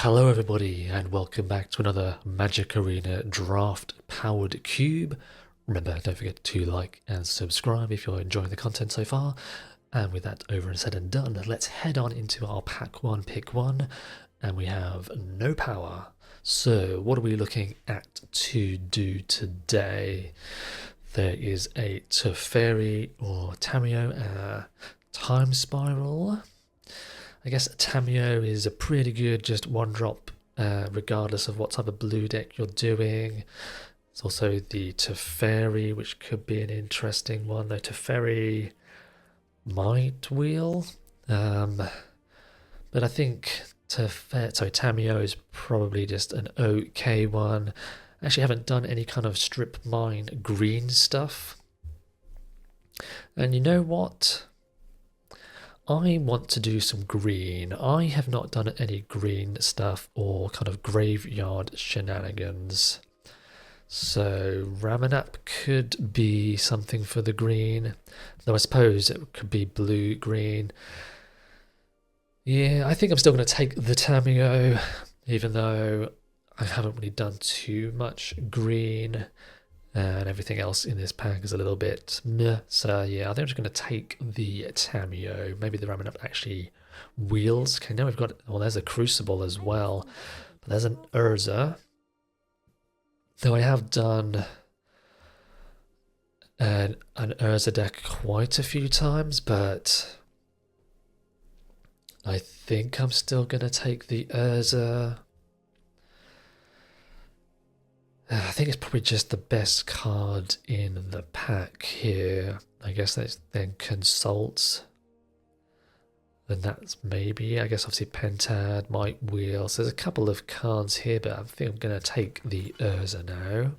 Hello everybody and welcome back to another Magic Arena Draft Powered Cube. Remember, don't forget to like and subscribe if you're enjoying the content so far. And with that over and said and done, let's head on into our pack one, pick one. And we have no power. So what are we looking at to do today? There is a Teferi or Tameo Time Spiral. I guess Tameo is a pretty good just one drop regardless of what type of blue deck you're doing. There's also the Teferi, which could be an interesting one. The Teferi might wheel. But I think Tameo is probably just an okay one. I actually haven't done any kind of strip mine green stuff. And you know what? I want to do some green. I have not done any green stuff or kind of graveyard shenanigans. So Ramanap could be something for the green, though I suppose it could be blue-green. Yeah, I think I'm still going to take the Tameo, even though I haven't really done too much green. And everything else in this pack is a little bit meh. So yeah, I think I'm just going to take the Tameo. Maybe the Ramen Up actually wheels. Okay, now we've got, well, there's a Crucible as well. But there's an Urza. Though I have done an Urza deck quite a few times, but I think I'm still going to take the Urza. I think it's probably just the best card in the pack here. I guess that's then Consult. Then that's maybe, I guess obviously Pentad might wheel. So there's a couple of cards here, but I think I'm going to take the Urza now.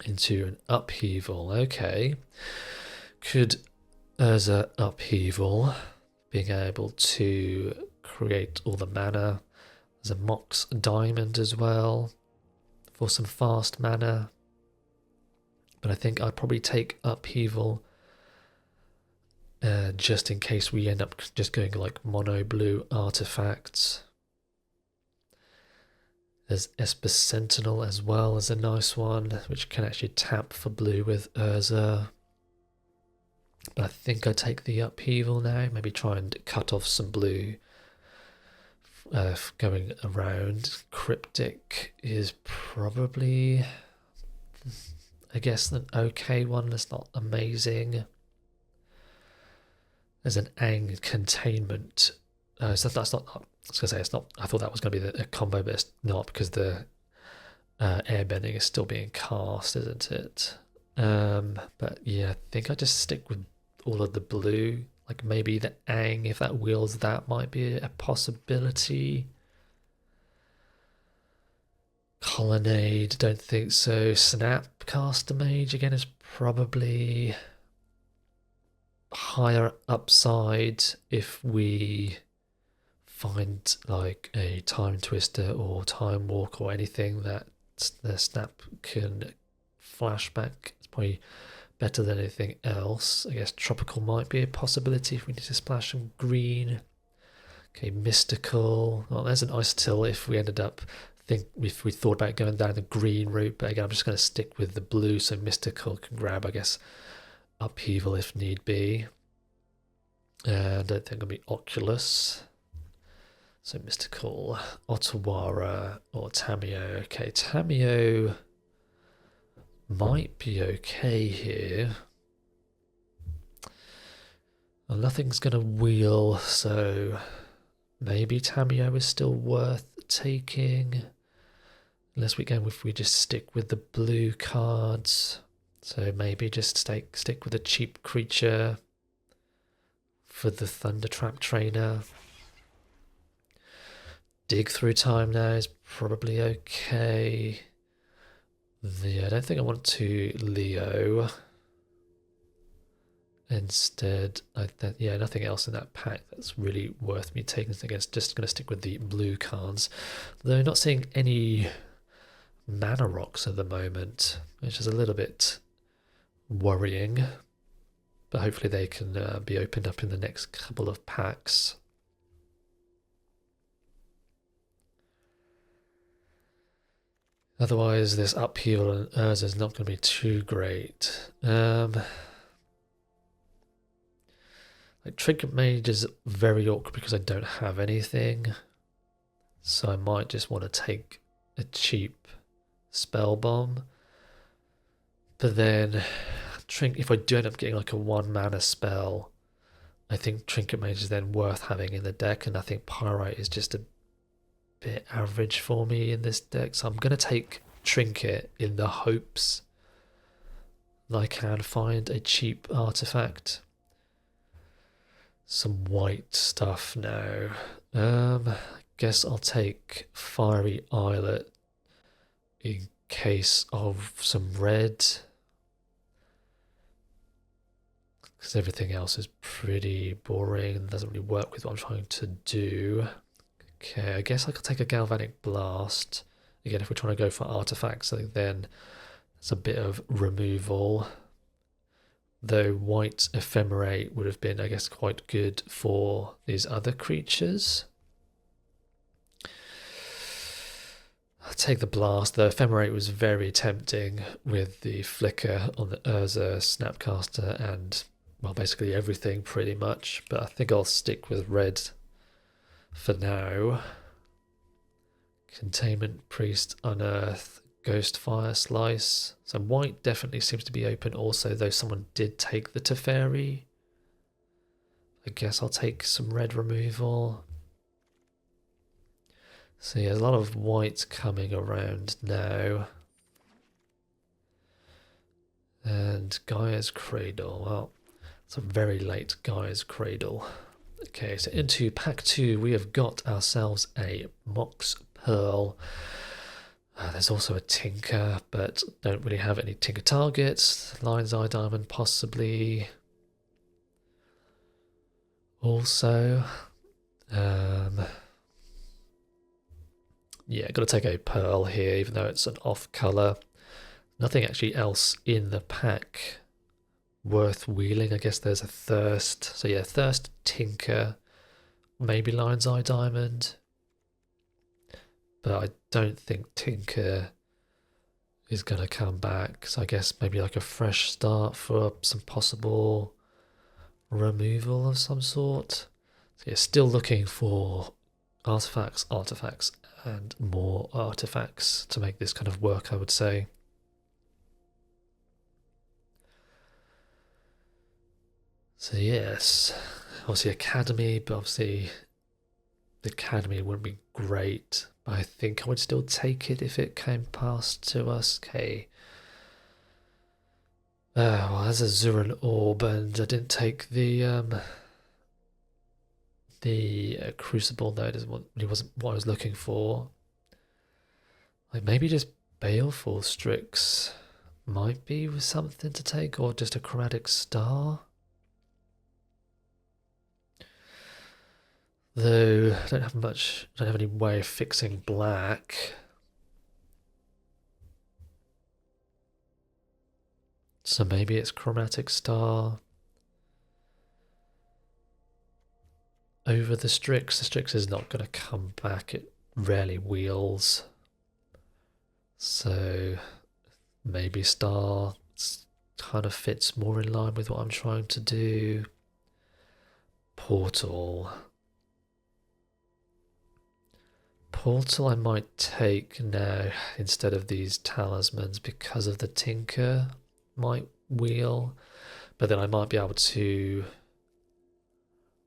Into an Upheaval, okay. Could Urza Upheaval, being able to create all the mana. There's a Mox Diamond as well. For some fast mana, but I think I'd probably take Upheaval just in case we end up just going like mono blue artifacts. There's Esper Sentinel as well as a nice one, which can actually tap for blue with Urza. But I think I take the Upheaval now, maybe try and cut off some blue. Going around. Cryptic is probably, I guess, an okay one. That's not amazing. There's an Ang Containment. So that's not, I was going to say it's not, I thought that was going to be a combo, but it's not because the airbending is still being cast, isn't it? But yeah, I think I just stick with all of the blue. Like maybe the Ang, if that wheels, that might be a possibility. Colonnade, don't think so. Snapcaster Mage, again, is probably higher upside if we find like a Time Twister or Time Walk or anything that the Snap can flashback. It's probably better than anything else. I guess Tropical might be a possibility if we need to splash some green. Okay, Mystical. Well, there's an Icetil if we ended up, if we thought about going down the green route, but again, I'm just going to stick with the blue, so Mystical can grab, I guess, Upheaval if need be. And I don't think it'll be Oculus. So Mystical, Otawara, or Tameo. Okay, Tameo might be okay here. Well, nothing's going to wheel, so maybe Tameo is still worth taking. Unless if we just stick with the blue cards. So maybe just stick with a cheap creature for the Thundertrap Trainer. Dig Through Time now is probably okay. Yeah, I don't think I want to Leo. Instead, yeah, nothing else in that pack that's really worth me taking. I guess just going to stick with the blue cards. Though not seeing any mana rocks at the moment, which is a little bit worrying. But hopefully they can be opened up in the next couple of packs. Otherwise, this upheaval on Urza is not going to be too great. Like Trinket Mage is very awkward because I don't have anything. So I might just want to take a cheap spell bomb. But then, if I do end up getting like a 1 mana spell, I think Trinket Mage is then worth having in the deck, and I think Pyrite is just a bit average for me in this deck. So I'm going to take Trinket in the hopes that I can find a cheap artifact. Some white stuff now. I guess I'll take Fiery Islet in case of some red, because everything else is pretty boring and doesn't really work with what I'm trying to do. Okay, I guess I could take a Galvanic Blast. Again, if we're trying to go for artifacts, I think then it's a bit of removal. Though white Ephemerate would have been, I guess, quite good for these other creatures. I'll take the Blast. The Ephemerate was very tempting with the Flicker on the Urza Snapcaster and, well, basically everything pretty much. But I think I'll stick with red for now. Containment Priest, Unearth, Ghostfire Slice. So white definitely seems to be open also, though someone did take the Teferi. I guess I'll take some red removal. So yeah, there's a lot of white coming around now. And Gaia's Cradle. Well, it's a very late Gaia's Cradle. Okay, so into pack 2 we have got ourselves a Mox Pearl. There's also a Tinker, but don't really have any Tinker targets. Lion's Eye Diamond possibly. Also, yeah, got to take a Pearl here, even though it's an off colour. Nothing actually else in the pack worth wheeling. I guess there's a Thirst. So yeah, Thirst, Tinker, maybe Lion's Eye Diamond. But I don't think Tinker is going to come back. So I guess maybe like a fresh start for some possible removal of some sort. So yeah, still looking for artifacts, and more artifacts to make this kind of work, I would say. So yes, obviously Academy, but obviously the Academy wouldn't be great. But I think I would still take it if it came past to us. Okay. Well, as a Zuran Orb, and I didn't take the Crucible. No, it wasn't what I was looking for. Like maybe just Baleful Strix might be something to take, or just a Chromatic Star. Though I don't have any way of fixing black. So maybe it's Chromatic Star over the Strix. The Strix is not going to come back. It rarely wheels. So maybe Star kind of fits more in line with what I'm trying to do. Portal I might take now instead of these talismans because of the Tinker might wheel, but then I might be able to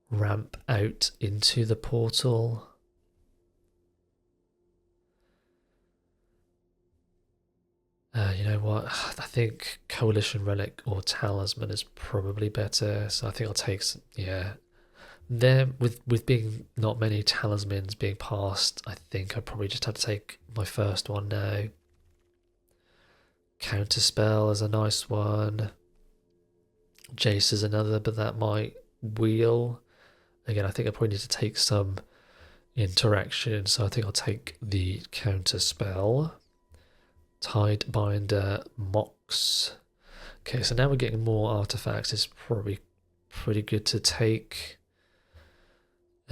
ramp out into the portal. You know what? I think Coalition Relic or Talisman is probably better, so I think I'll take some, yeah. There, with being not many talismans being passed, I think I probably just have to take my first one now. Counterspell is a nice one. Jace is another, but that might wheel. Again, I think I probably need to take some interaction, so I think I'll take the Counterspell. Tidebinder, Mox. Okay, so now we're getting more artifacts. It's probably pretty good to take.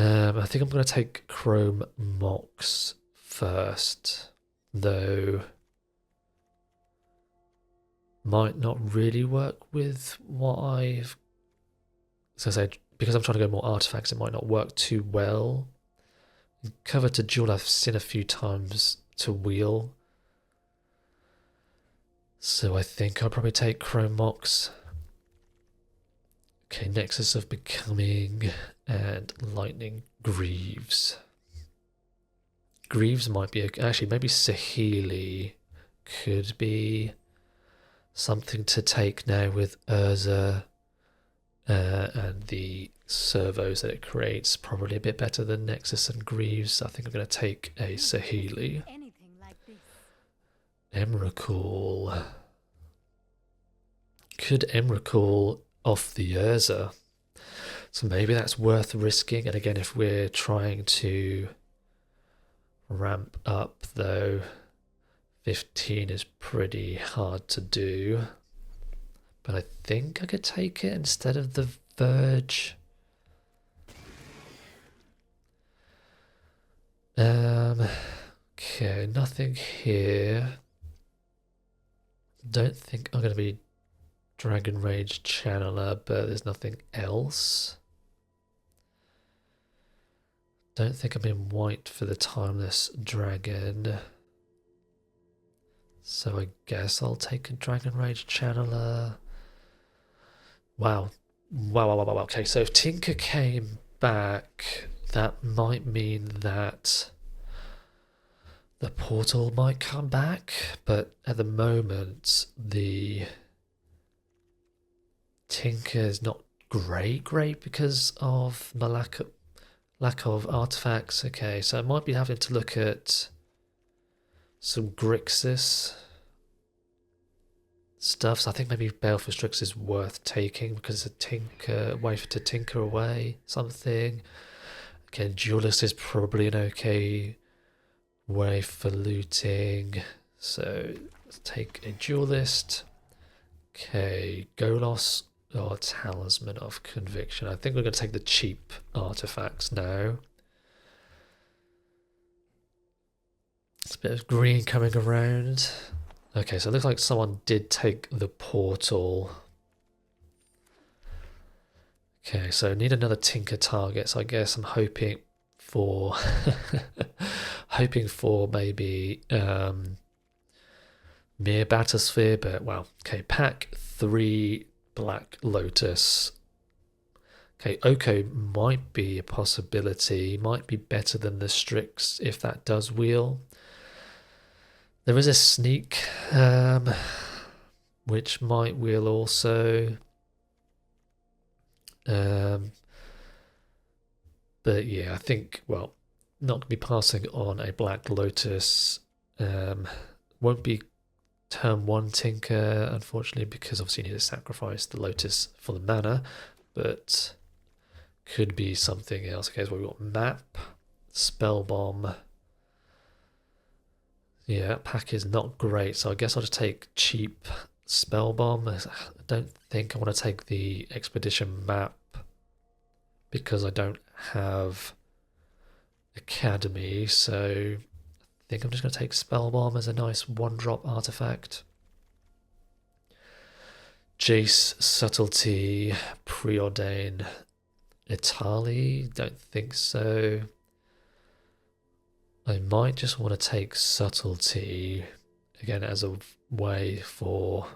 I think I'm going to take Chrome Mox first, though might not really work with what I've... So I say, because I'm trying to go more artifacts, it might not work too well. Cover to dual I've seen a few times to wheel. So I think I'll probably take Chrome Mox. Okay, Nexus of Becoming and Lightning Greaves. Greaves might be... Actually, maybe Saheeli could be something to take now with Urza and the servos that it creates. Probably a bit better than Nexus and Greaves. I think I'm going to take a Saheeli. Emrakul. Could Emrakul off the Urza? So maybe that's worth risking. And again, if we're trying to ramp up, though, 15 is pretty hard to do. But I think I could take it instead of the Verge. Okay, nothing here. Don't think I'm going to be Dragon Rage Channeler, but there's nothing else. Don't think I'm in white for the Timeless Dragon. So I guess I'll take a Dragon Rage Channeler. Wow. Wow. Okay, so if Tinker came back, that might mean that the portal might come back, but at the moment, the Tinker is not great because of my lack of artifacts. Okay, so I might be having to look at some Grixis stuff. So I think maybe Baleful Strix is worth taking because it's a tinker, way to tinker away something. Again, Duelist is probably an okay way for looting. So let's take a Duelist. Okay, Golos or Talisman of Conviction. I think we're going to take the cheap artifacts now. It's a bit of green coming around. Okay, so it looks like someone did take the portal. Okay, so need another Tinker target. So I guess I'm hoping for hoping for maybe Mere Bathysphere, but wow. Okay, pack 3 Black Lotus. Okay, Oko might be a possibility. Might be better than the Strix if that does wheel. There is a Sneak, which might wheel also. But yeah, I think, well, not going to be passing on a Black Lotus. Won't be turn 1 Tinker, unfortunately, because obviously you need to sacrifice the Lotus for the mana, but could be something else. Okay, so we've got Map, Spell Bomb. Yeah, pack is not great, so I guess I'll just take cheap Spell Bomb. I don't think I want to take the Expedition Map because I don't have Academy, so I think I'm just going to take Spell Bomb as a nice 1-drop artifact. Jace, Subtlety, Preordain, Itali, don't think so. I might just want to take Subtlety, again, as a way for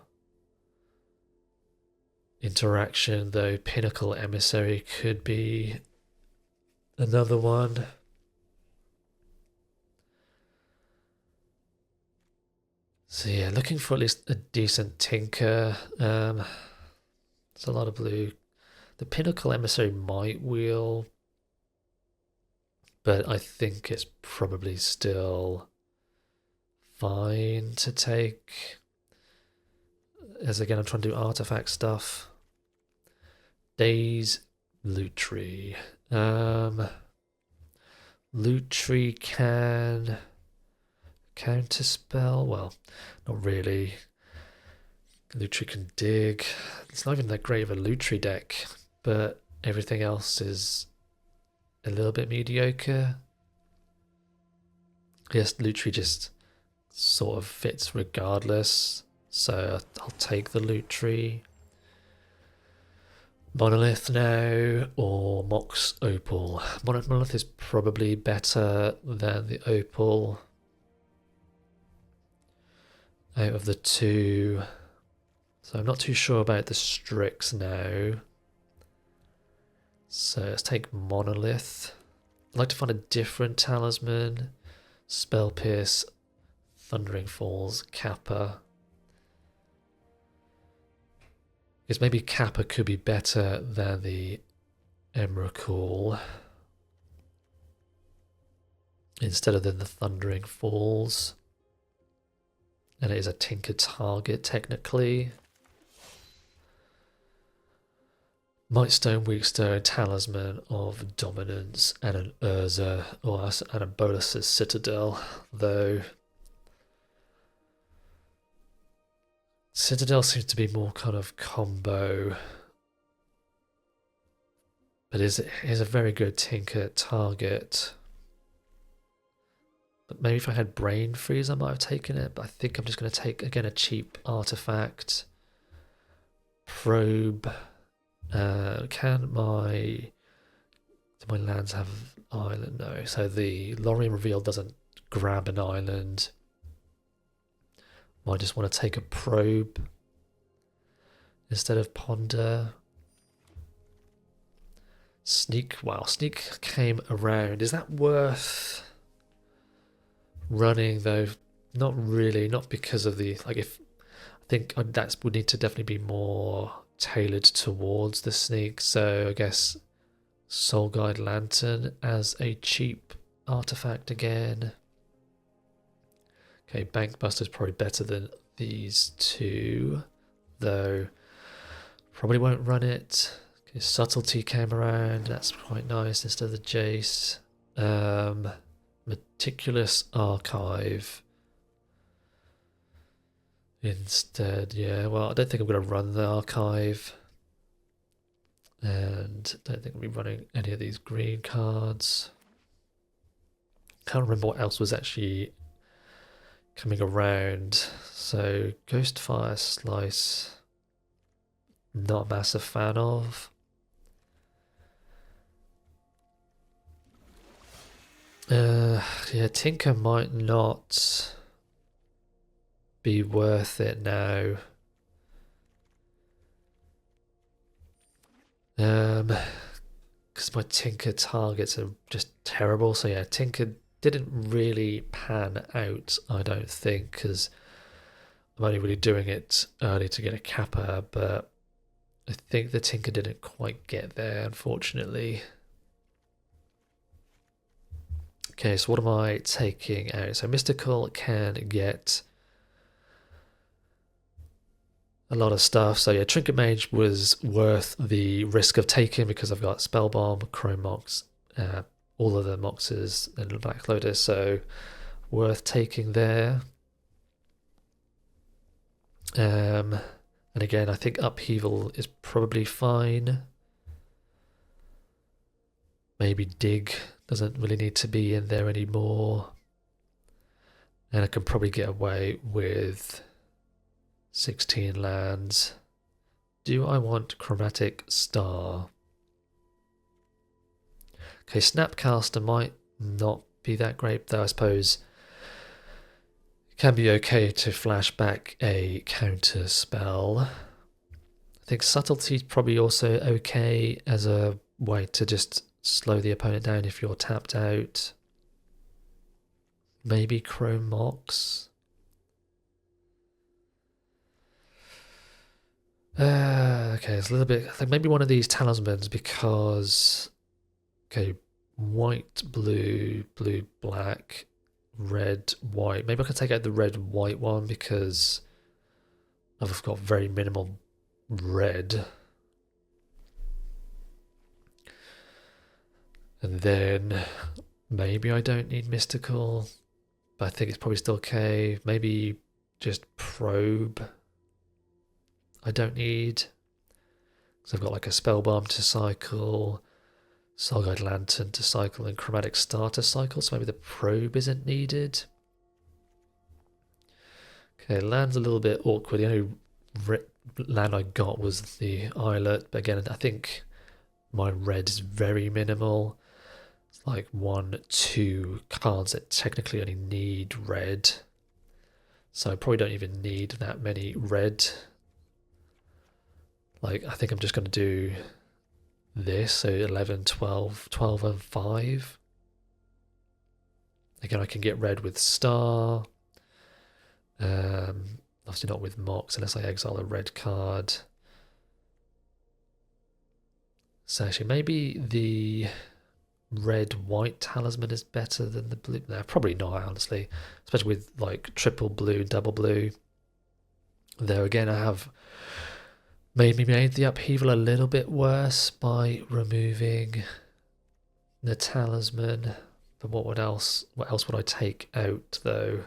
interaction, though Pinnacle Emissary could be another one. So yeah, looking for at least a decent Tinker. It's a lot of blue. The Pinnacle Emissary might wheel, but I think it's probably still fine to take. As again, I'm trying to do artifact stuff. Days, Loot Tree. Loot Tree can counterspell. Well, not really. Loot Tree can dig. It's not even that great of a Loot Tree deck, but everything else is a little bit mediocre. Yes, Loot Tree just sort of fits regardless. So I'll take the loot tree. Monolith now, or Mox Opal. Monolith is probably better than the Opal out of the two. So I'm not too sure about the Strix now. So let's take Monolith. I'd like to find a different talisman. Spell Pierce, Thundering Falls, Kappa. Because maybe Kappa could be better than the Emrakul instead of the Thundering Falls. And it is a Tinker target technically. Might Stone, Weak Stone, Talisman of Dominance, and an Urza, and a Bolus's Citadel, though Citadel seems to be more kind of combo, but is a very good Tinker target. But maybe if I had Brain Freeze I might have taken it, but I think I'm just going to take again a cheap artifact. Probe. Do my lands have island? No. So the Lorien Reveal doesn't grab an island. Might just want to take a probe instead of ponder. Sneak. Wow, sneak came around. Is that worth running though? Not really. Not because of the I think that would need to definitely be more tailored towards the sneak. So I guess Soul Guide Lantern as a cheap artifact again. Okay, Bankbuster's probably better than these two, though probably won't run it. Okay, Subtlety came around, that's quite nice instead of the Jace. Meticulous Archive instead, yeah, well, I don't think I'm going to run the Archive. And I don't think I'll be running any of these green cards. Can't remember what else was actually coming around. So Ghostfire Slice, not a massive fan of. Yeah, Tinker might not be worth it now. Because my Tinker targets are just terrible. So yeah, Tinker didn't really pan out, I don't think, because I'm only really doing it early to get a Kappa, but I think the Tinker didn't quite get there, unfortunately. Okay, so what am I taking out? So Mystical can get a lot of stuff. So yeah, Trinket Mage was worth the risk of taking because I've got Spell Bomb, Chrome Mox, all of the Moxes and Black Lotus, so worth taking there. And again, I think Upheaval is probably fine. Maybe Dig doesn't really need to be in there anymore. And I can probably get away with 16 lands. Do I want Chromatic Star? Okay, Snapcaster might not be that great, though I suppose it can be okay to flash back a counter spell. I think Subtlety is probably also okay as a way to just slow the opponent down if you're tapped out. Maybe Chrome Mox. Okay, it's a little bit. I think maybe one of these talismans because. Okay, white, blue, blue, black, red, white. Maybe I can take out the red, white one because I've got very minimal red. And then maybe I don't need Mystical, but I think it's probably still okay. Maybe just Probe. I don't need, because I've got like a Spell Bomb to cycle, Soul Guide Lantern to cycle, and Chromatic Star to cycle, so maybe the Probe isn't needed. Okay, land's a little bit awkward. The only land I got was the islet, but again, I think my red is very minimal. It's like 1, 2 cards that technically only need red. So I probably don't even need that many red. Like, I think I'm just going to do this, so 11, 12, 12 and 5. Again, I can get red with star. Obviously not with Mox unless I exile a red card. So actually, maybe the red-white talisman is better than the blue. No, probably not, honestly. Especially with like triple blue, double blue. There again, I have made the upheaval a little bit worse by removing the talisman. But what else would I take out though?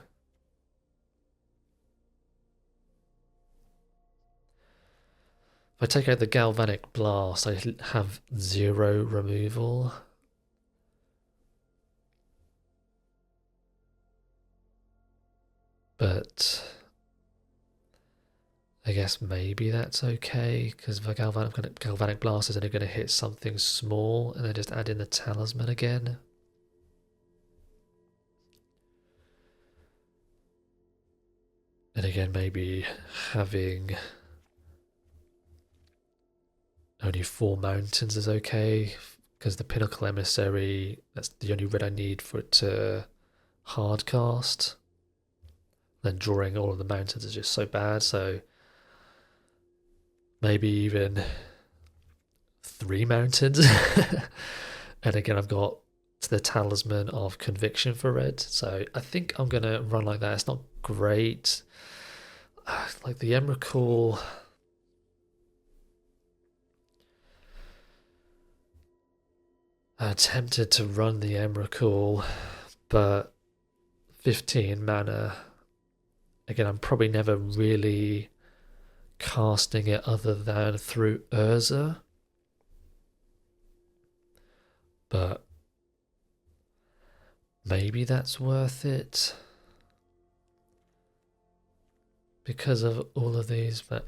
If I take out the galvanic blast, I have 0 removal. But I guess maybe that's okay, because the galvanic blast is only going to hit something small, and then just add in the talisman again. And again, maybe having only 4 mountains is okay, because the Pinnacle Emissary, that's the only red I need for it to hardcast. Then drawing all of the mountains is just so bad, so maybe even 3 mountains. And again, I've got the talisman of conviction for red, so I think I'm going to run like that. It's not great. Like the Emrakul, I attempted to run the Emrakul, but 15 mana. Again, I'm probably never really casting it other than through Urza. But maybe that's worth it because of all of these. But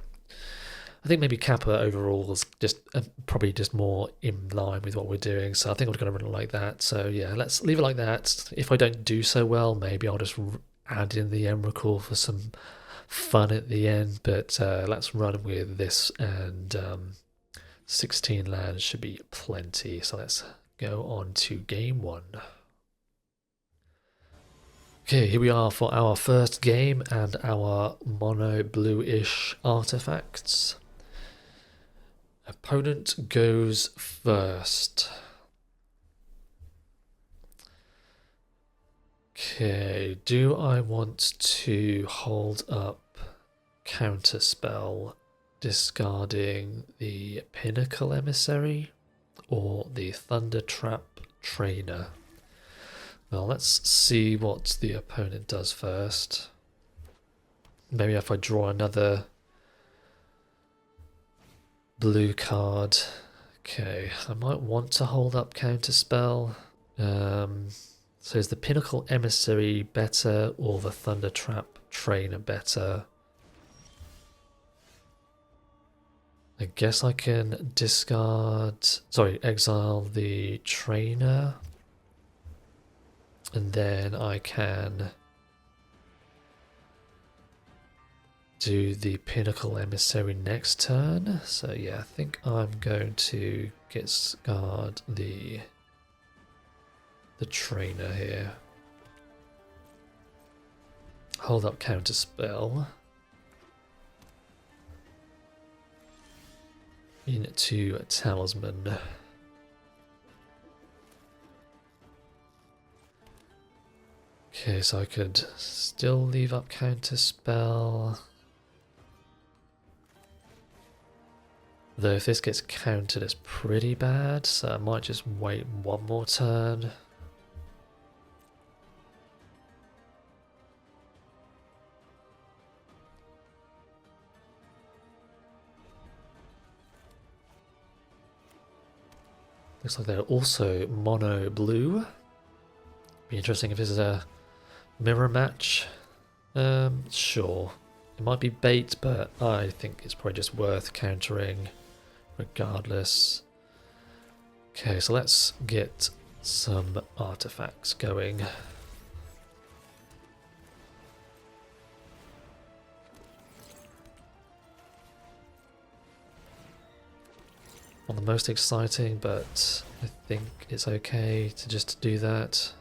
I think maybe Kappa overall is just probably just more in line with what we're doing. So I think we're going to run it like that. So yeah, let's leave it like that. If I don't do so well, maybe I'll just add in the Emrakul for some fun at the end. But let's run with this, and 16 lands should be plenty. So let's go on to game 1. Okay, here we are for our first game and our mono bluish artifacts. Opponent goes first. Okay, do I want to hold up Counterspell, discarding the Pinnacle Emissary or the Thunder Trap Trainer? Well, let's see what the opponent does first. Maybe if I draw another blue card. Okay, I might want to hold up Counterspell. So is the Pinnacle Emissary better or the Thunder Trap Trainer better? I guess I can exile the Trainer. And then I can do the Pinnacle Emissary next turn. So yeah, I think I'm going to discard the Trainer here. Hold up Counterspell. Into a Talisman. Okay, so I could still leave up Counterspell. Though if this gets countered, it's pretty bad, so I might just wait one more turn. Looks like they're also mono blue. Be interesting if this is a mirror match. Sure. It might be bait, but I think it's probably just worth countering regardless. Okay, so let's get some artifacts going. Not the most exciting, but I think it's okay to just do that.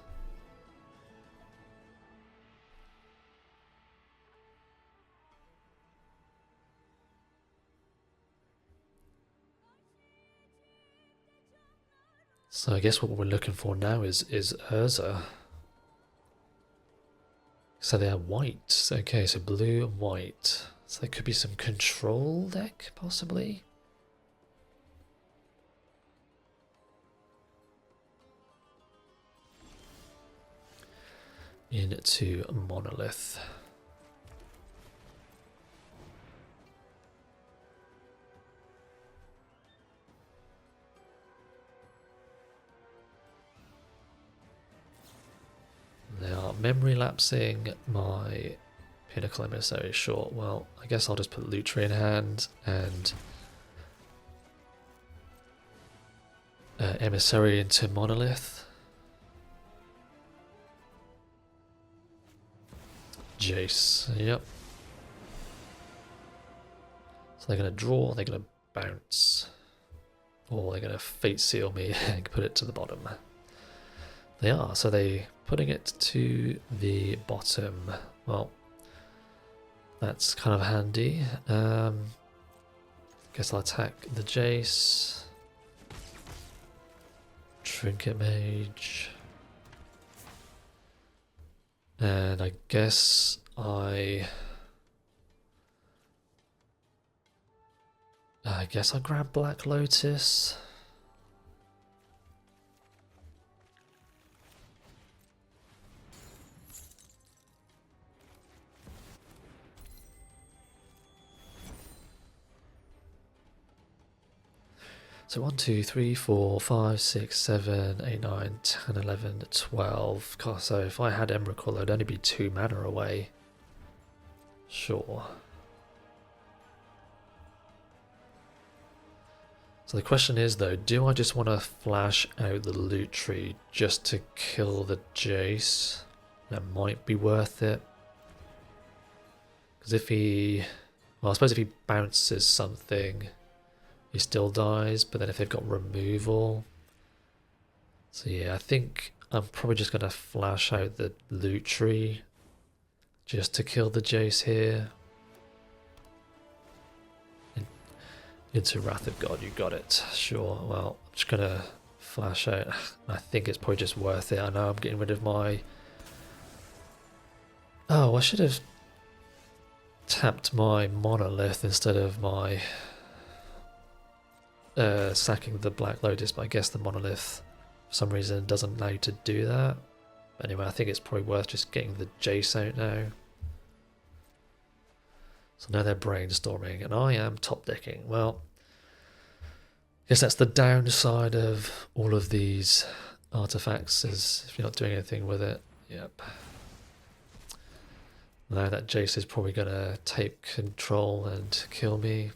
So I guess what we're looking for now is Urza. So they are white. Okay, so blue and white. So there could be some control deck, possibly? Into Monolith. They are memory lapsing my Pinnacle Emissary. Sure, well, I guess I'll just put Lutri in hand and Emissary into Monolith. Jace, yep. So they're going to draw, they're going to bounce. Or they're going to Fate Seal me and put it to the bottom. They are, so they're putting it to the bottom. Well, that's kind of handy. Guess I'll attack the Jace. Trinket Mage. And I guess I grab Black Lotus. So 1, 2, 3, 4, 5, 6, 7, 8, 9, 10, 11, 12. God, so if I had Emrakul, there'd only be 2 mana away. Sure. So the question is though, do I just want to flash out the loot tree just to kill the Jace? That might be worth it. Because if he... Well, I suppose if he bounces something, he still dies, but then if they've got removal... So yeah, I think I'm probably just going to flash out the loot tree just to kill the Jace here. Into Wrath of God, you got it. Sure, well, I'm just going to flash out. I think it's probably just worth it. I know I'm getting rid of my... Oh, I should have tapped my Monolith instead of my... sacking the Black Lotus, but I guess the Monolith for some reason doesn't allow you to do that. But anyway, I think it's probably worth just getting the Jace out now. So now they're brainstorming, and I am top decking. Well, I guess that's the downside of all of these artifacts, is if you're not doing anything with it. Yep. Now that Jace is probably going to take control and kill me.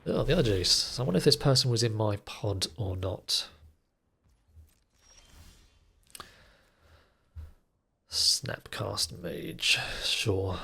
Oh, the other Jace. I wonder if this person was in my pod or not. Snapcast Mage. Sure.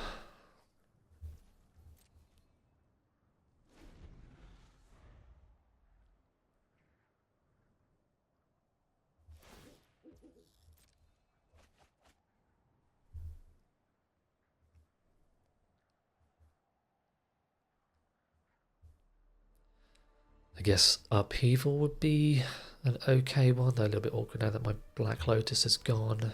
I guess Upheaval would be an okay one. They're a little bit awkward now that my Black Lotus is gone.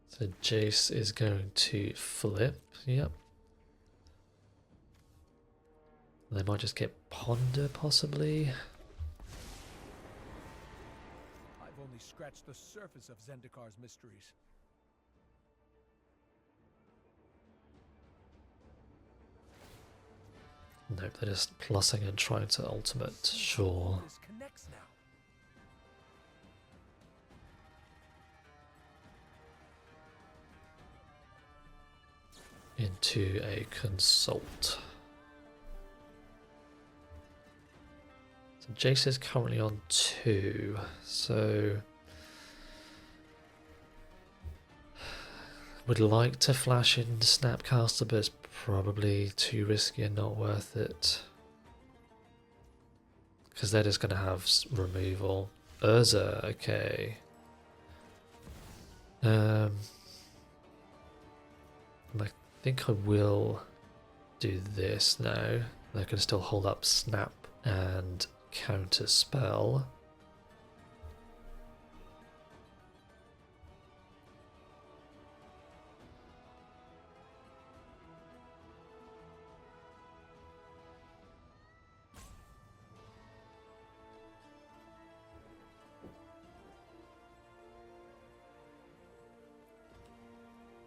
So Jace is going to flip. Yep. They might just get Ponder, possibly. I've only scratched the surface of Zendikar's mysteries. Nope, they're just plussing and trying to ultimate. Sure. Into a consult. So Jace is currently on 2, so would like to flash in Snapcaster, but it's probably too risky and not worth it. Because they're just going to have removal. Urza, okay. I think I will do this now. They can still hold up Snap and counter spell.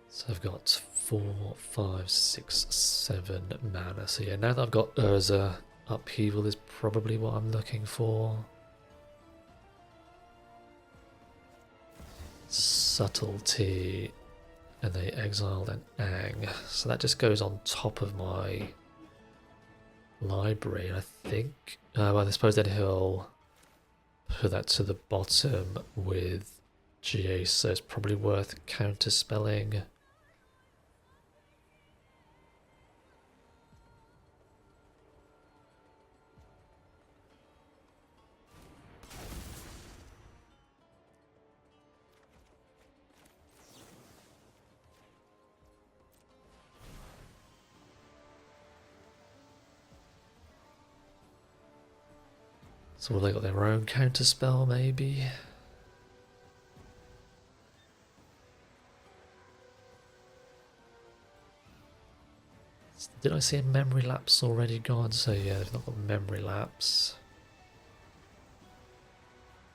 So I've got 4, 5, 6, 7 mana. So yeah, now that I've got Urza, Upheaval is probably what I'm looking for. Subtlety, and they exiled an Ang. So that just goes on top of my library, I think. Well, I suppose then he'll put that to the bottom with GA, so it's probably worth counterspelling. So will they got their own counterspell maybe? Did I see a memory lapse already gone? So yeah, they've not got memory lapse.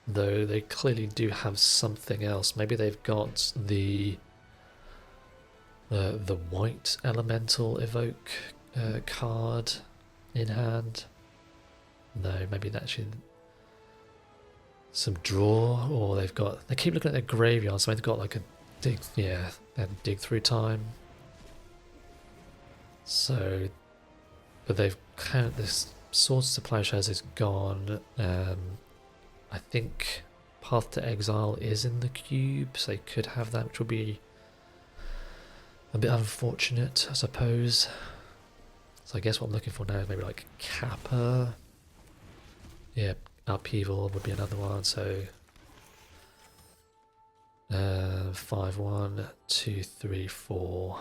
Though they clearly do have something else. Maybe they've got the white elemental evoke card in hand. No, maybe that's actually some draw, or they keep looking at their graveyard, so they've got like a dig, yeah, they have dig through time. So, but they've this Swords to Plowshares is gone. I think Path to Exile is in the cube, so they could have that, which would be a bit unfortunate, I suppose. So I guess what I'm looking for now is maybe like Kappa. Yeah, Upheaval would be another one, so 5, 1, 2, 3, 4.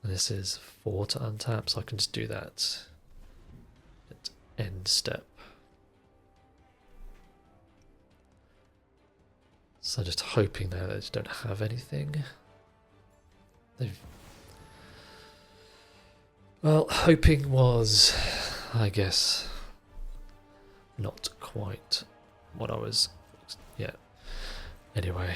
And this is 4 to untap, so I can just do that at end step. So just hoping now that they don't have anything. Well, hoping was, I guess, not quite what I was, yeah. Anyway,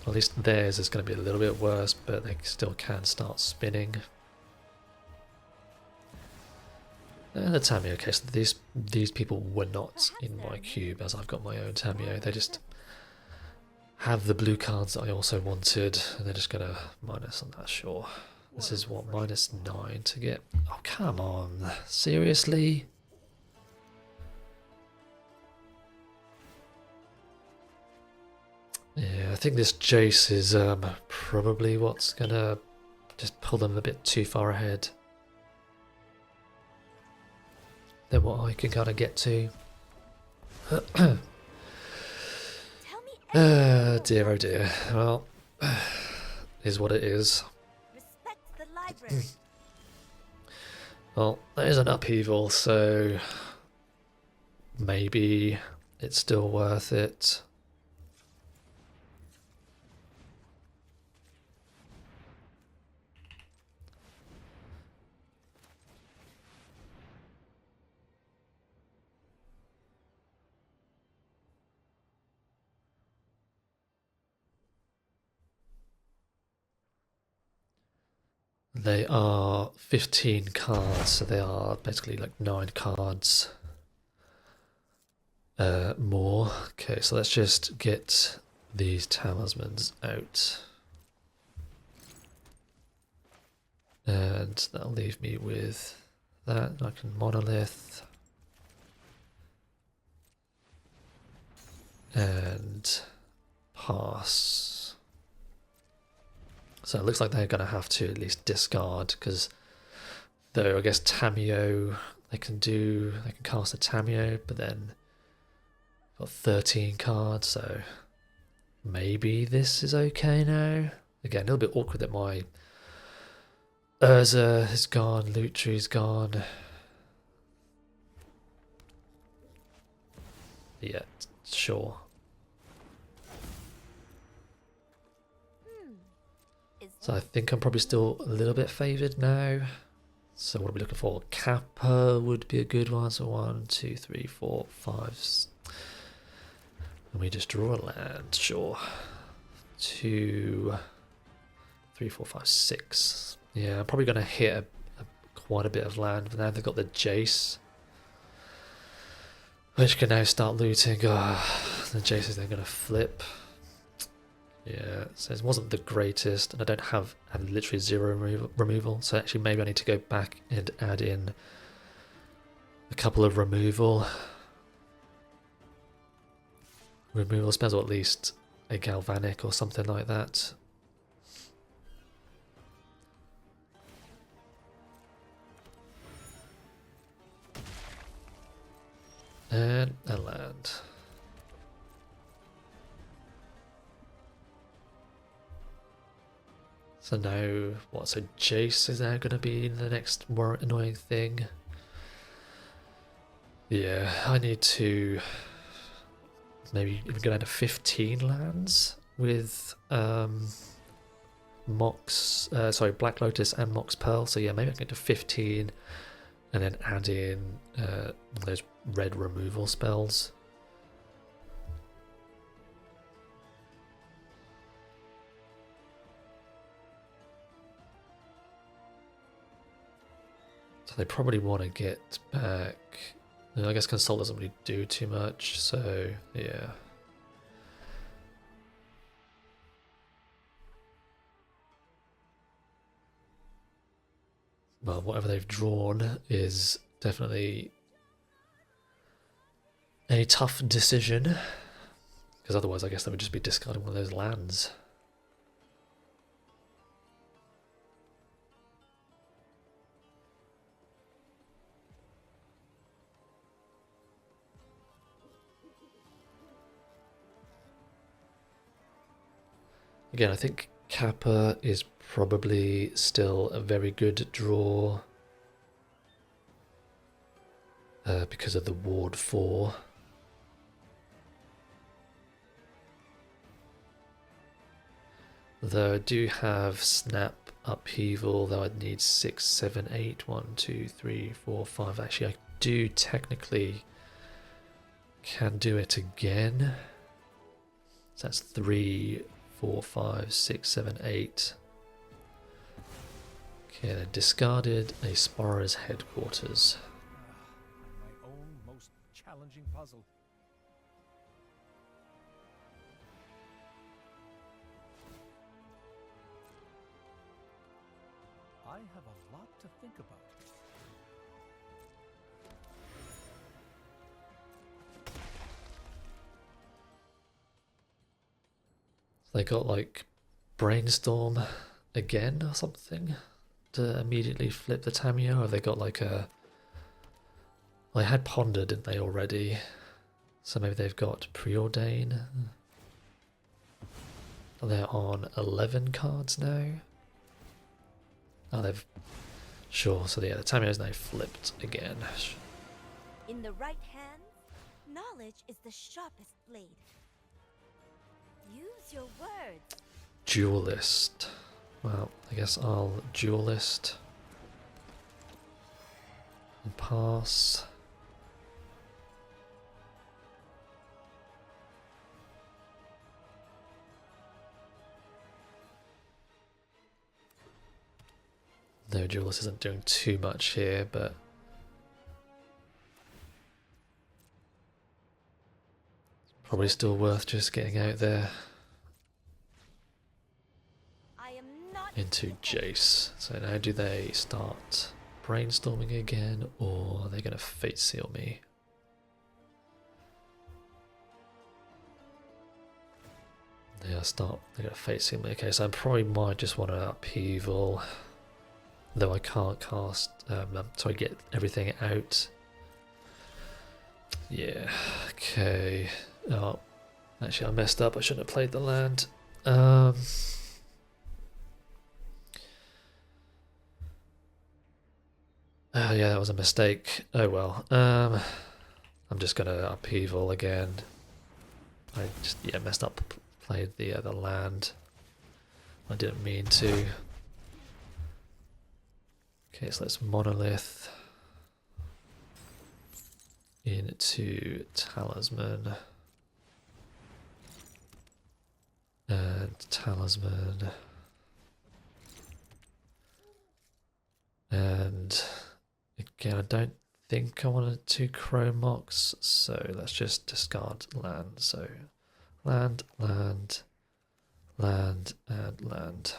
at least theirs is going to be a little bit worse, but they still can start spinning. And the Tamiyo, okay, so these people were not in my cube, as I've got my own Tamiyo. They just have the blue cards that I also wanted, and they're just going to minus on that, sure. This is what, -9 to get. Oh, come on, seriously? Yeah, I think this Jace is probably what's gonna just pull them a bit too far ahead than what I can kind of get to. Dear, oh dear. Well, is what it is. Well, that is an upheaval, so maybe it's still worth it. They are 15 cards, so they are basically like 9 cards more. Okay, so let's just get these talismans out. And that'll leave me with that. I can monolith. And pass. So it looks like they're going to have to at least discard, because though I guess Tameo, they can cast a Tameo, but then got 13 cards, so maybe this is okay now. Again, a little bit awkward that my Urza is gone, Lutri's gone. Yeah, sure. So I think I'm probably still a little bit favoured now. So what are we looking for? Kappa would be a good one. So 1, 2, 3, 4, 5. And we just draw a land, sure. 2, 3, 4, 5, 6. Yeah, I'm probably going to hit quite a bit of land. But now they've got the Jace, which can now start looting. Oh, the Jace is then going to flip. Yeah, so it wasn't the greatest, and I don't have literally 0 removal, so actually maybe I need to go back and add in a couple of removal spells, or at least a galvanic or something like that. And a land. So now, what, so Jace is now going to be the next more annoying thing? Yeah, I need to maybe even go down to 15 lands with Black Lotus and Mox Pearl. So yeah, maybe I can get to 15 and then add in one of those red removal spells. So they probably want to get back. I guess Consult doesn't really do too much, so yeah. Well, whatever they've drawn is definitely a tough decision, because otherwise I guess they would just be discarding one of those lands. Again, I think Kappa is probably still a very good draw because of the Ward 4. Though I do have Snap Upheaval, though I'd need 6, 7, 8, 1, 2, 3, 4, 5. Actually, I do technically can do it again. So that's 3, 4, 5, 6, 7, 8. Okay, then discarded a Sporer's Headquarters. My own most challenging puzzle. I have a lot to think about. They got like Brainstorm again or something to immediately flip the Tameo, or have they got like a... Well, they had Ponder, didn't they, already? So maybe they've got Preordain. They're on 11 cards now. Oh, they've... Sure, so yeah, the Tameo's now flipped again. In the right hand, knowledge is the sharpest blade. Use your words. Duelist. Well, I guess I'll Duelist. And pass. No, Duelist isn't doing too much here, but probably still worth just getting out there I am not into Jace. So now do they start brainstorming again, or are they going to fate seal me? They're going to fate seal me. Okay, so I probably might just want an upheaval, though I can't cast, sorry, get everything out. Yeah, okay. Oh, actually I messed up, I shouldn't have played the land. Oh yeah, that was a mistake. Oh well. I'm just gonna upheaval again. I just messed up. Played the land. I didn't mean to. Okay, so let's monolith into talisman and talisman and again I don't think I wanted to chrome mox, so let's just discard land. So land, land, land, and land.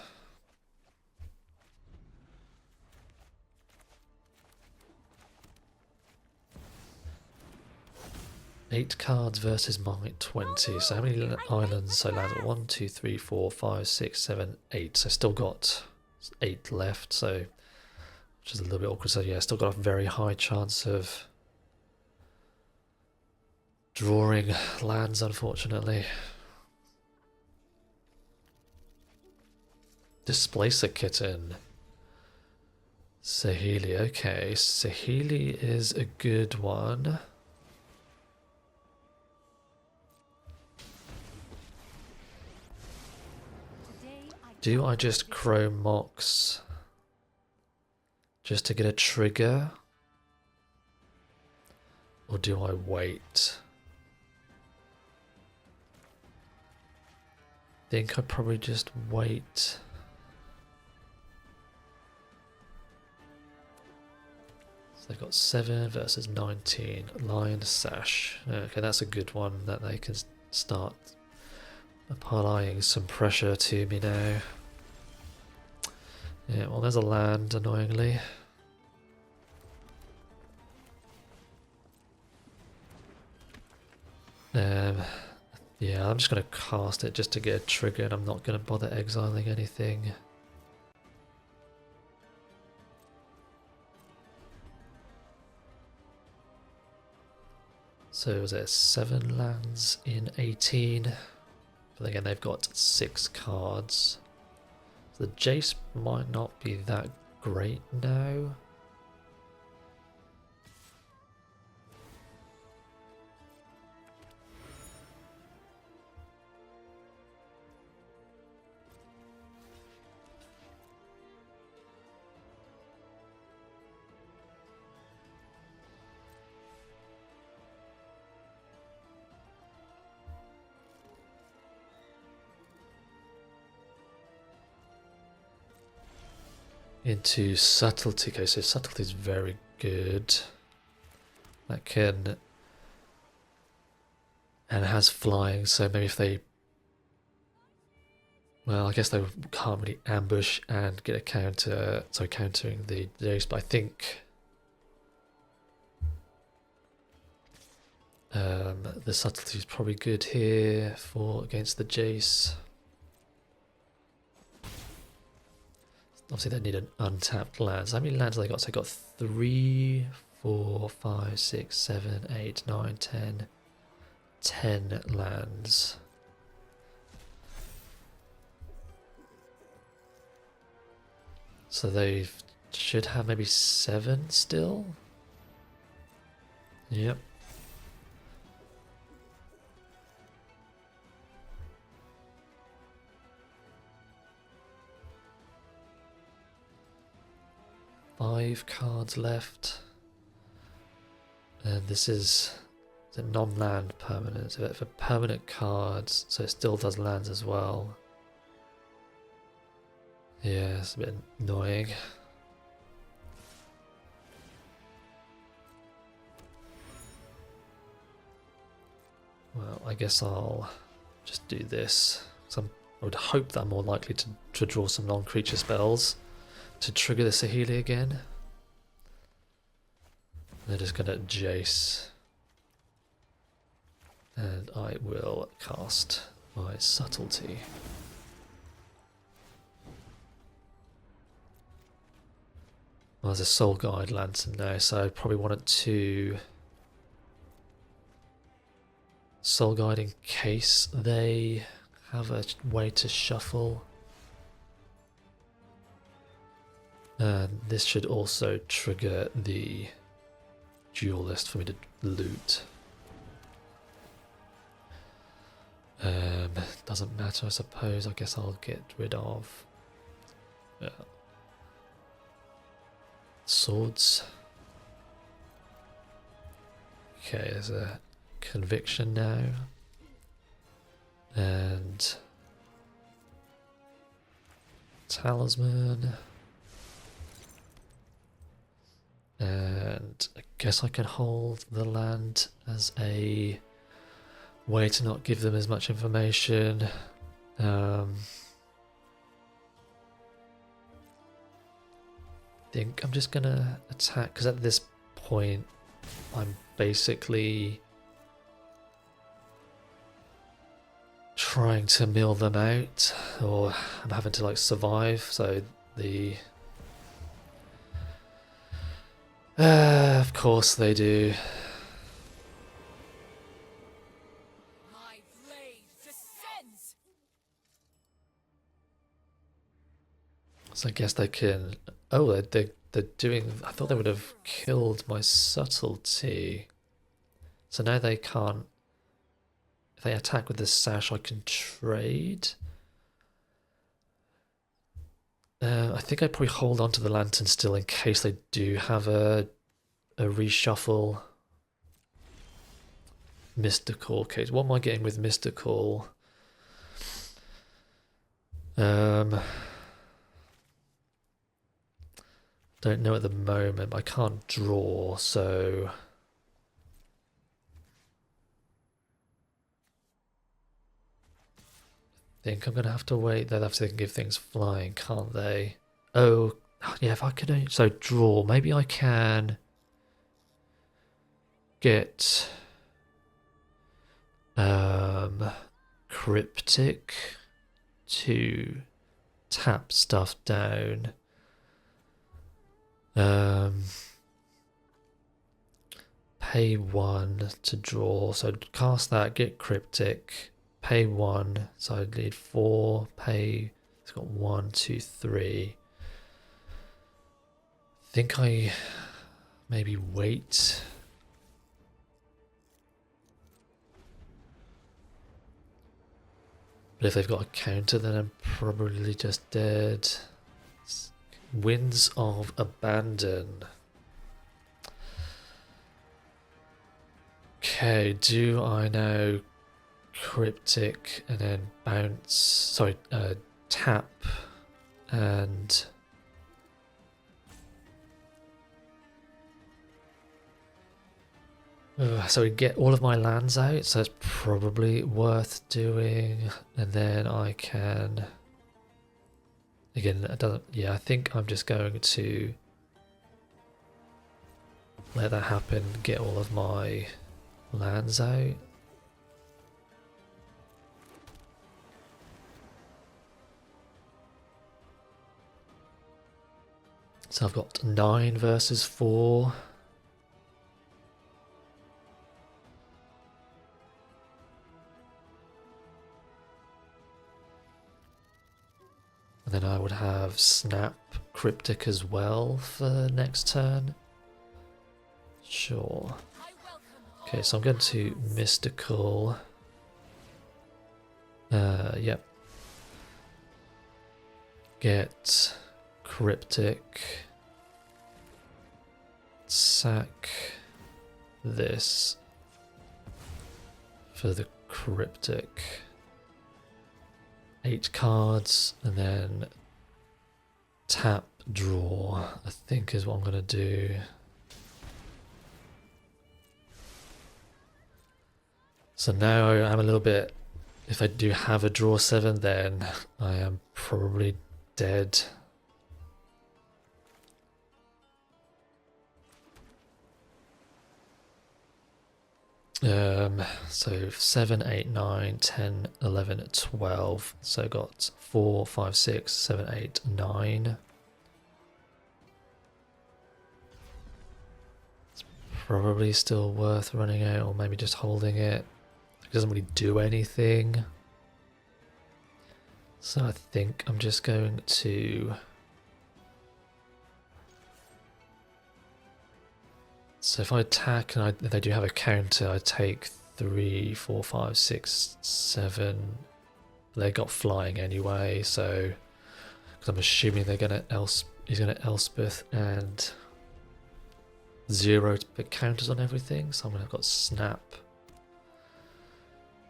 Eight cards versus my 20. So how many islands? So lands 1, 2, 3, 4, 5, 6, 7, 8. So still got 8 left. So which is a little bit awkward. So yeah, still got a very high chance of drawing lands, unfortunately. Displacer Kitten. Sahili, okay. Sahili is a good one. Do I just chrome mox just to get a trigger? Or do I wait? I think I'd probably just wait. So they've got 7 versus 19. Lion Sash. Okay, that's a good one that they can start applying some pressure to me now. Yeah, well there's a land, annoyingly. Yeah, I'm just going to cast it just to get a trigger, and I'm not going to bother exiling anything. So was there 7 lands in 18? But again, they've got 6 cards. So the Jace might not be that great now. Into subtlety. Okay, so subtlety is very good. That can, and it has flying, so maybe if they, well, I guess they can't really ambush and get a counter, so countering the Jace, but I think the subtlety is probably good here for against the Jace. Obviously they need an untapped land. So how many lands have they got? So they got 3, 4, 5, 6, 7, 8, 9, 10. 10 lands. So they should have maybe 7 still? Yep. Five cards left. And this is the non-land permanent. So for permanent cards, so it still does lands as well. Yeah, it's a bit annoying. I guess I'll just do this. I would hope that I'm more likely to draw some non-creature spells to trigger the Saheeli again. They're just gonna Jace. And I will cast my Subtlety. Well, there's a Soul Guide Lantern now, so I probably wanted to Soul Guide in case they have a way to shuffle. And this should also trigger the Duelist for me to loot. Doesn't matter, I suppose. I guess I'll get rid of swords. Okay, there's a Conviction now. And Talisman. And I guess I can hold the land as a way to not give them as much information. I think I'm just gonna attack, because at this point I'm basically trying to mill them out, or I'm having to like survive, so the of course they do. My blade descends. So I guess they can. Oh, they're doing. I thought they would have killed my Subtlety. So now they can't. If they attack with the sash, I can trade. I think I'd probably hold on to the lantern still in case they do have a reshuffle. Mystical. Okay, what am I getting with Mystical? Don't know at the moment. I can't draw, so I think I'm gonna have to wait. They'll have to give things flying, can't they? Oh, yeah. If I could only so draw, maybe I can get Cryptic to tap stuff down. Pay 1 to draw, so cast that, get Cryptic, pay 1, so I need 4, pay, it's got 1, 2, 3. Think I maybe wait. But if they've got a counter, then I'm probably just dead. Winds of Abandon. Okay, do I now Cryptic and then bounce, sorry, tap and so we get all of my lands out, so it's probably worth doing, and then I can again, it doesn't, yeah, I think I'm just going to let that happen, get all of my lands out. So I've got 9 versus 4. And then I would have Snap Cryptic as well for next turn. Sure. Okay, so I'm going to Mystical. Yep. Get Cryptic. Sack this for the Cryptic. 8 cards, and then tap, draw, I think is what I'm going to do. So now I'm a little bit, if I do have a draw 7, then I am probably dead. So 7, 8, 9, 10, 11, 12. So got 4, 5, 6, 7, 8, 9. It's probably still worth running out, or maybe just holding it. It doesn't really do anything. So I think I'm just going to... So if I attack and they do have a counter, I take 3, 4, 5, 6, 7. They got flying anyway, so because I'm assuming they're gonna he's gonna Elspeth and 0 to put counters on everything. So I'm gonna have got snap,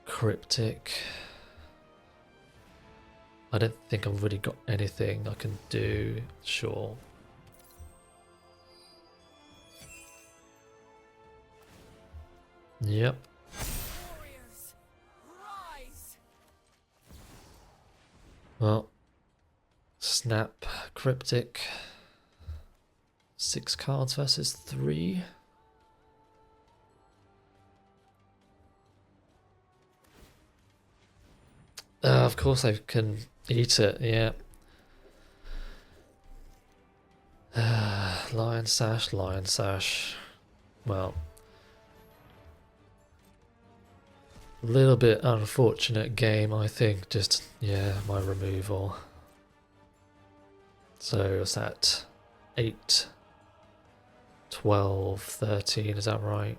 cryptic. I don't think I've really got anything I can do. Sure. Yep. Warriors, rise! Well, snap, cryptic. 6 cards versus 3. Of course I can eat it, yeah. Lion Sash, Lion Sash. Well, a little bit unfortunate game, I think. Just, yeah, my removal. So what's that? 8, 12, 13, is that right?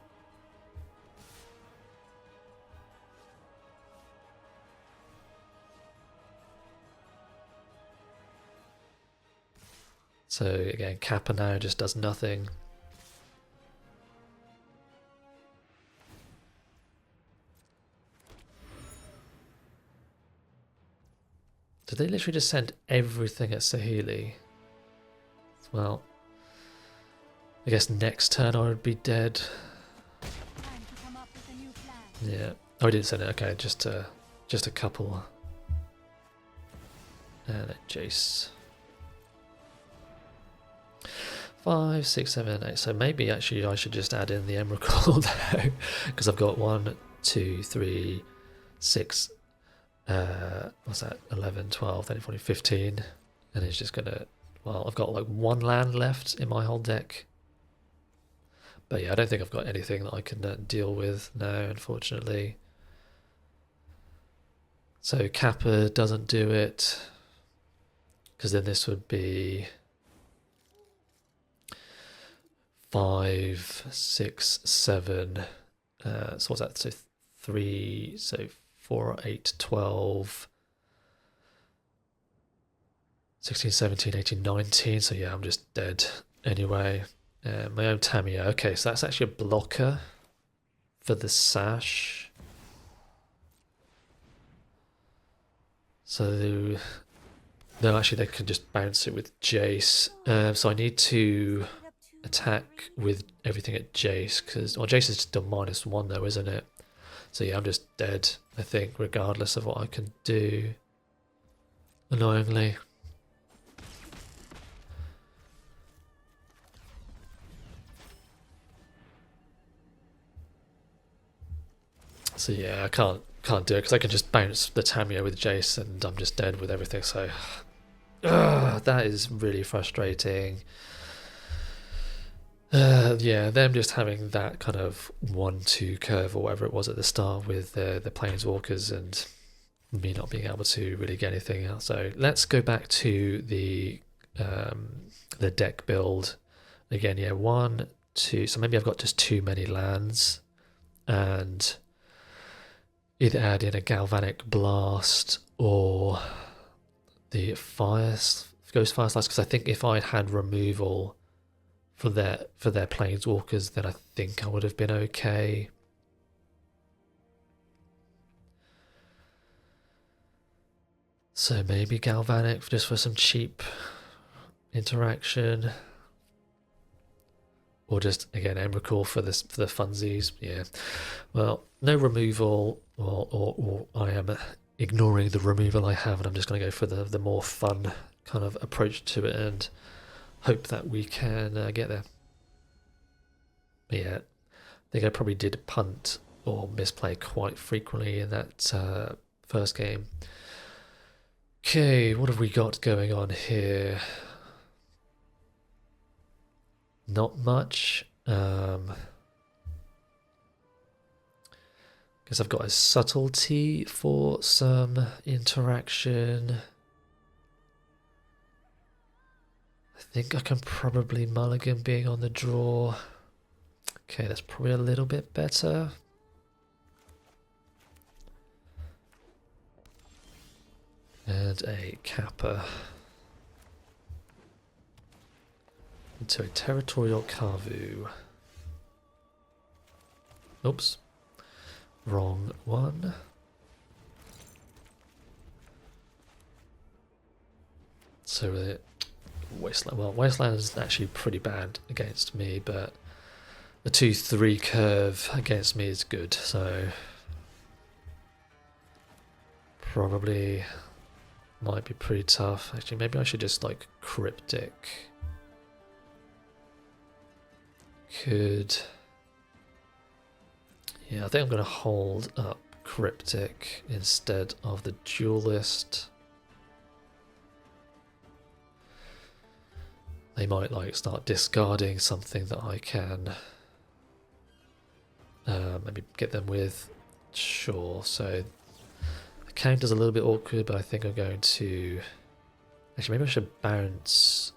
So again, Kappa now just does nothing. Did they literally just send everything at Sahili? Well, I guess next turn I would be dead. Time to come up with a new plan. Yeah. Oh, I didn't send it. Okay, just a couple. And a Jace. 5, 6, 7, 8. So maybe actually I should just add in the Emrakul now, because I've got 1, 2, 3, 6. What's that? 11, 12, 13, 14, 15. And it's just gonna. Well, I've got like 1 land left in my whole deck. But yeah, I don't think I've got anything that I can deal with now, unfortunately. So Kappa doesn't do it, because then this would be 5, 6, 7. So what's that? So 3, so 4, 8, 12, 16, 17, 18, 19. So yeah, I'm just dead anyway. My own Tamiya. Okay, so that's actually a blocker for the Sash. So no, actually they can just bounce it with Jace. So I need to attack with everything at Jace, because Jace is just a -1 though, isn't it? So yeah, I'm just dead, I think, regardless of what I can do. Annoyingly. So yeah, I can't do it because I can just bounce the Tamiya with Jace and I'm just dead with everything. So that is really frustrating. Yeah, them just having that kind of 1-2 curve or whatever it was at the start with the Planeswalkers and me not being able to really get anything else. So let's go back to the deck build again. Yeah, 1, 2. So maybe I've got just too many lands, and either add in a Galvanic Blast or the Ghost Fire Slice, because I think if I had removal for their Planeswalkers, then I think I would have been okay. So maybe Galvanic just for some cheap interaction. Or just, again, Emrakul for this, for the funsies. Yeah. Well, no removal, or I am ignoring the removal I have, and I'm just going to go for the more fun kind of approach to it and hope that we can get there. But yeah, I think I probably did punt or misplay quite frequently in that first game. Okay, what have we got going on here? Not much. Guess I've got a subtlety for some interaction. I think I can probably mulligan being on the draw. Okay, that's probably a little bit better. And a Kappa. Into a territorial Kavu. Oops. Wrong one. So the Wasteland. Well, Wasteland is actually pretty bad against me, but the 2-3 curve against me is good, so probably might be pretty tough. Actually, maybe I should just like Cryptic. Could... Yeah, I think I'm going to hold up Cryptic instead of the Duelist. They might like start discarding something that I can maybe get them with. Sure, so the counter's a little bit awkward, but I think I'm going to... Actually, maybe I should bounce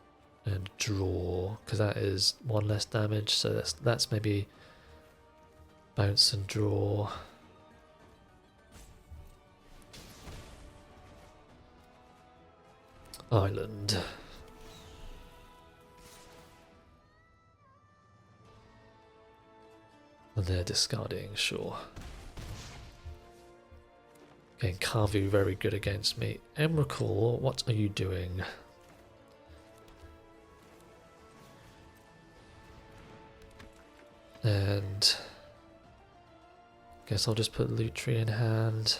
and draw, because that is one less damage, so that's maybe bounce and draw. Island. And they're discarding, sure. Again, Kavu very good against me. Emrakul, what are you doing? And guess I'll just put Lutri in hand.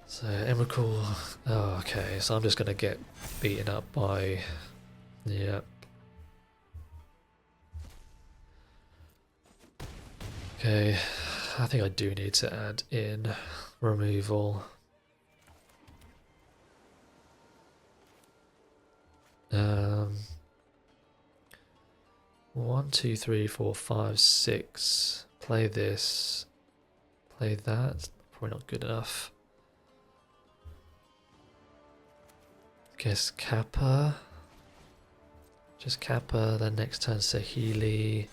So Emrakul, oh, okay, so I'm just gonna get beaten up by, yeah. Okay, I think I do need to add in removal. 1, 2, 3, 4, 5, 6. Play this. Play that. Probably not good enough. Guess Kappa. Just Kappa, then next turn Sahili.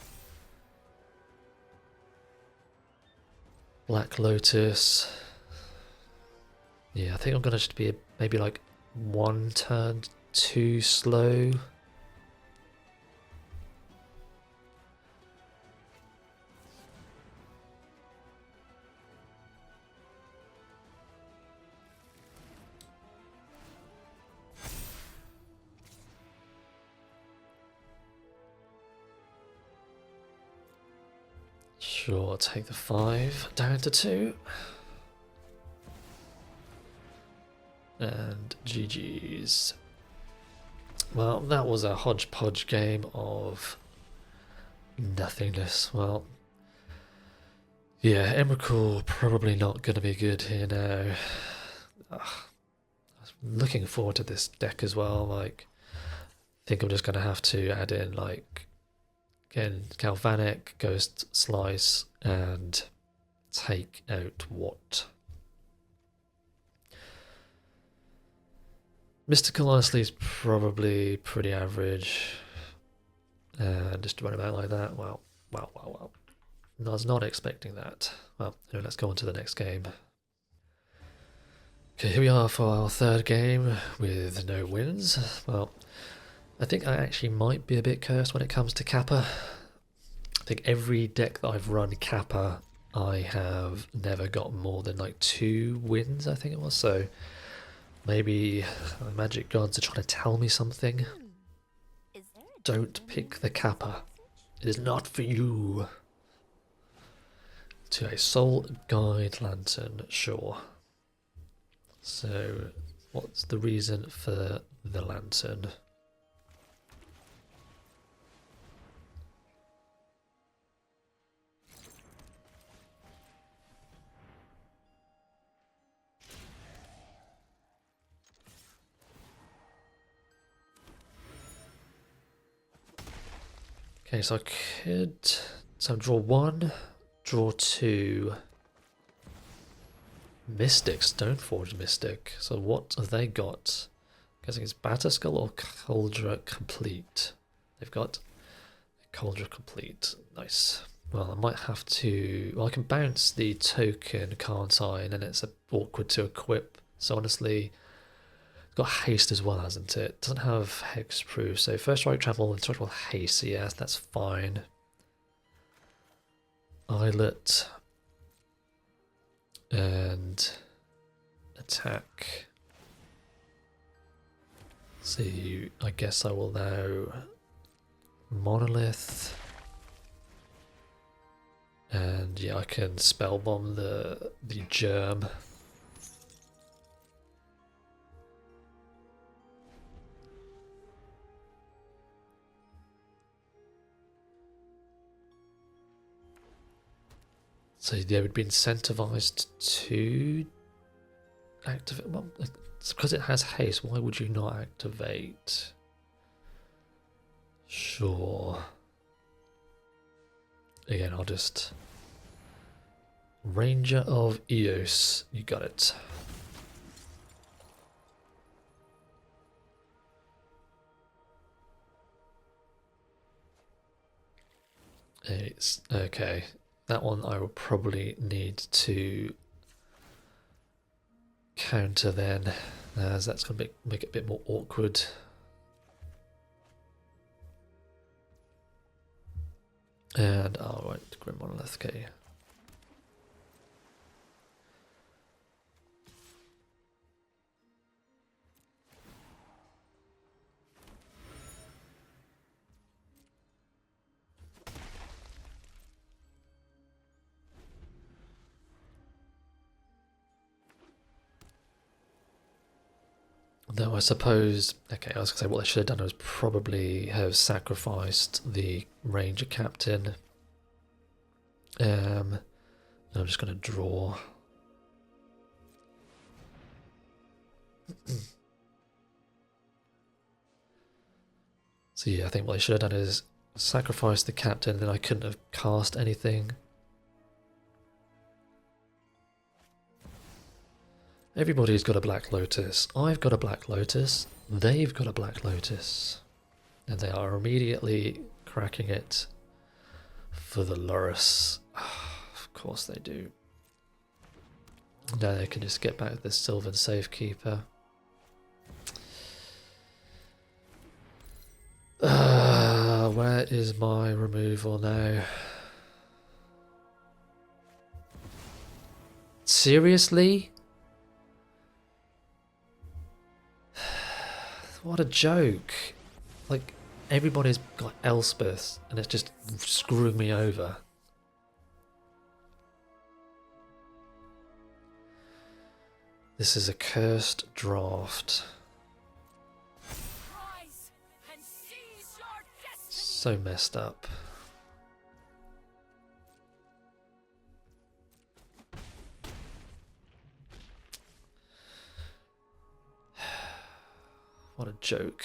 Black Lotus. Yeah, I think I'm gonna just be maybe like one turn too slow. Sure, I'll take the 5 down to 2. And GG's. Well, that was a hodgepodge game of nothingness. Well, yeah, Emrakul probably not going to be good here now. Ugh. I was looking forward to this deck as well. Like, I think I'm just going to have to add in, like, again, Galvanic, Ghost Slice, and take out what? Mystical, honestly, is probably pretty average. And just to run about like that, wow. I was not expecting that. Well, anyway, let's go on to the next game. Okay, here we are for our third game with no wins. Well, I think I actually might be a bit cursed when it comes to Kappa. I think every deck that I've run Kappa, I have never got more than like 2 wins, I think it was. So maybe the magic gods are trying to tell me something. don't pick the Kappa. It is not for you. To a soul guide lantern, sure. So, what's the reason for the lantern? Okay, so I could draw 1, draw 2. Mystic, Stoneforge Mystic. So what have they got? I'm guessing it's Batterskull or Cauldron Complete. They've got Cauldron Complete. Nice. Well, I might have to... Well, I can bounce the token, can't I? And then it's awkward to equip. So honestly, it's got haste as well, hasn't it? It doesn't have hexproof. So first strike travel and strike haste. Yes, that's fine. Eyelet. And attack. See, I guess I will now monolith, and yeah, I can spell bomb the germ. So they would be incentivized to activate. Well, it's because it has haste. Why would you not activate? Sure. Again, I'll just Ranger of Eos. You got it. It's okay. That one I will probably need to counter then, as that's going to make it a bit more awkward. And oh right, Grim Monolith, okay. Though I suppose, okay, I was going to say what I should have done was probably have sacrificed the Ranger Captain. I'm just going to draw. So yeah, I think what I should have done is sacrifice the Captain, then I couldn't have cast anything. Everybody's got a Black Lotus. I've got a Black Lotus. They've got a Black Lotus. And they are immediately cracking it for the Loris. Of course they do. Now they can just get back to the Sylvan Safekeeper. Where is my removal now? Seriously? What a joke. Like, everybody's got Elspeth and it's just screwing me over. This is a cursed draft. Rise and seize your destiny. So messed up. What a joke.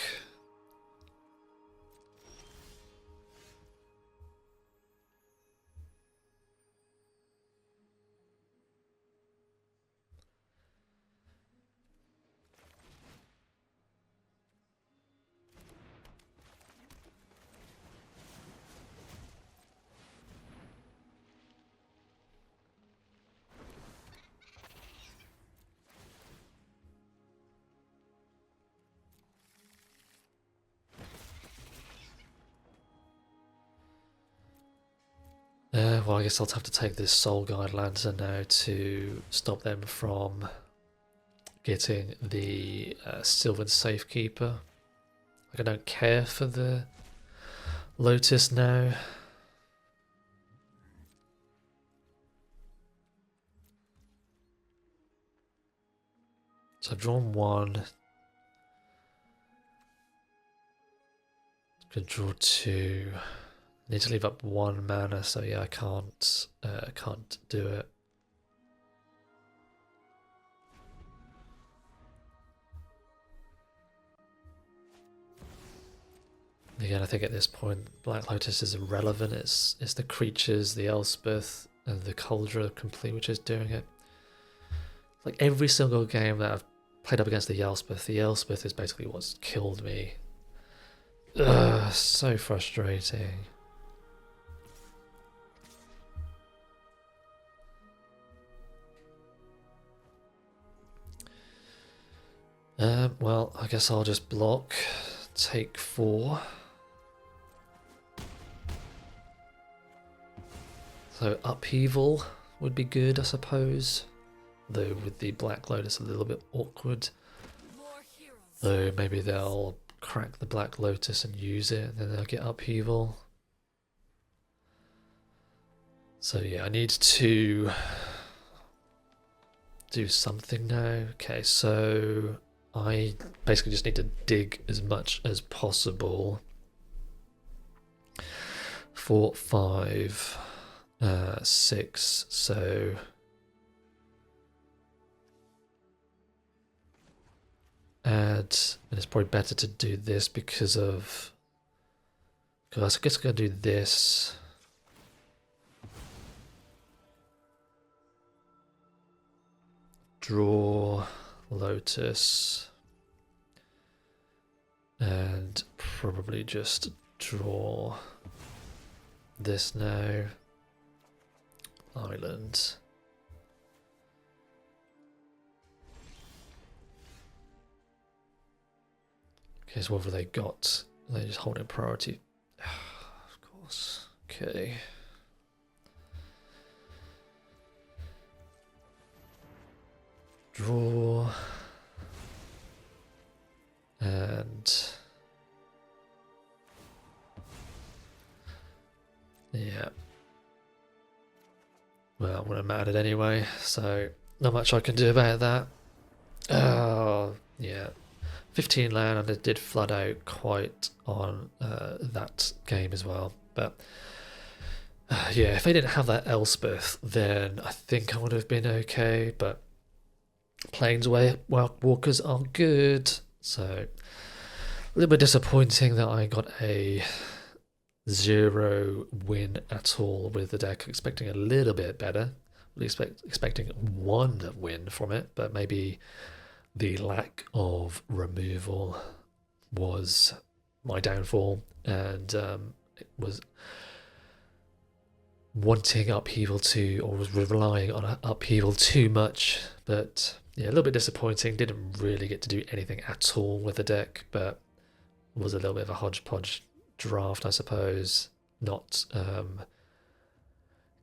Well, I guess I'll have to take this Soul Guide Lantern now to stop them from getting the Sylvan Safekeeper. Like, I don't care for the Lotus now. So I've drawn one. Could draw two. Need to leave up one mana, so yeah, I can't do it. Again, I think at this point, Black Lotus is irrelevant. It's the creatures, the Elspeth, and the Cauldron complete which is doing it. Like every single game that I've played up against the Elspeth is basically what's killed me. Ugh, so frustrating. Well, I guess I'll just block, take 4. So Upheaval would be good, I suppose. Though with the Black Lotus a little bit awkward. More heroes. Though maybe they'll crack the Black Lotus and use it, and then they'll get Upheaval. So yeah, I need to do something now. Okay, so I basically just need to dig as much as possible for 5, 6, so add, and it's probably better to do this because I guess I'm going to do this. Draw Lotus and probably just draw this now. Island. Okay, so what have they got? They just hold in priority. Of course. Okay. Draw. And yeah. Well, I'm gonna mad it anyway, so not much I can do about that. Oh, yeah. 15 land, and it did flood out quite on that game as well. But yeah, if they didn't have that Elspeth, then I think I would have been okay. But Planeswalkers are good, so a little bit disappointing that I got a 0 win at all with the deck. Expecting a little bit better. Expecting 1 win from it, but maybe the lack of removal was my downfall, and it was wanting Upheaval or was relying on Upheaval too much. But yeah, a little bit disappointing. Didn't really get to do anything at all with the deck, but was a little bit of a hodgepodge draft, I suppose. Not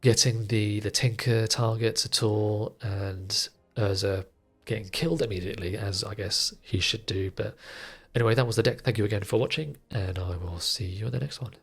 getting the Tinker targets at all, and Urza getting killed immediately, as I guess he should do. But anyway, that was the deck. Thank you again for watching, and I will see you in the next one.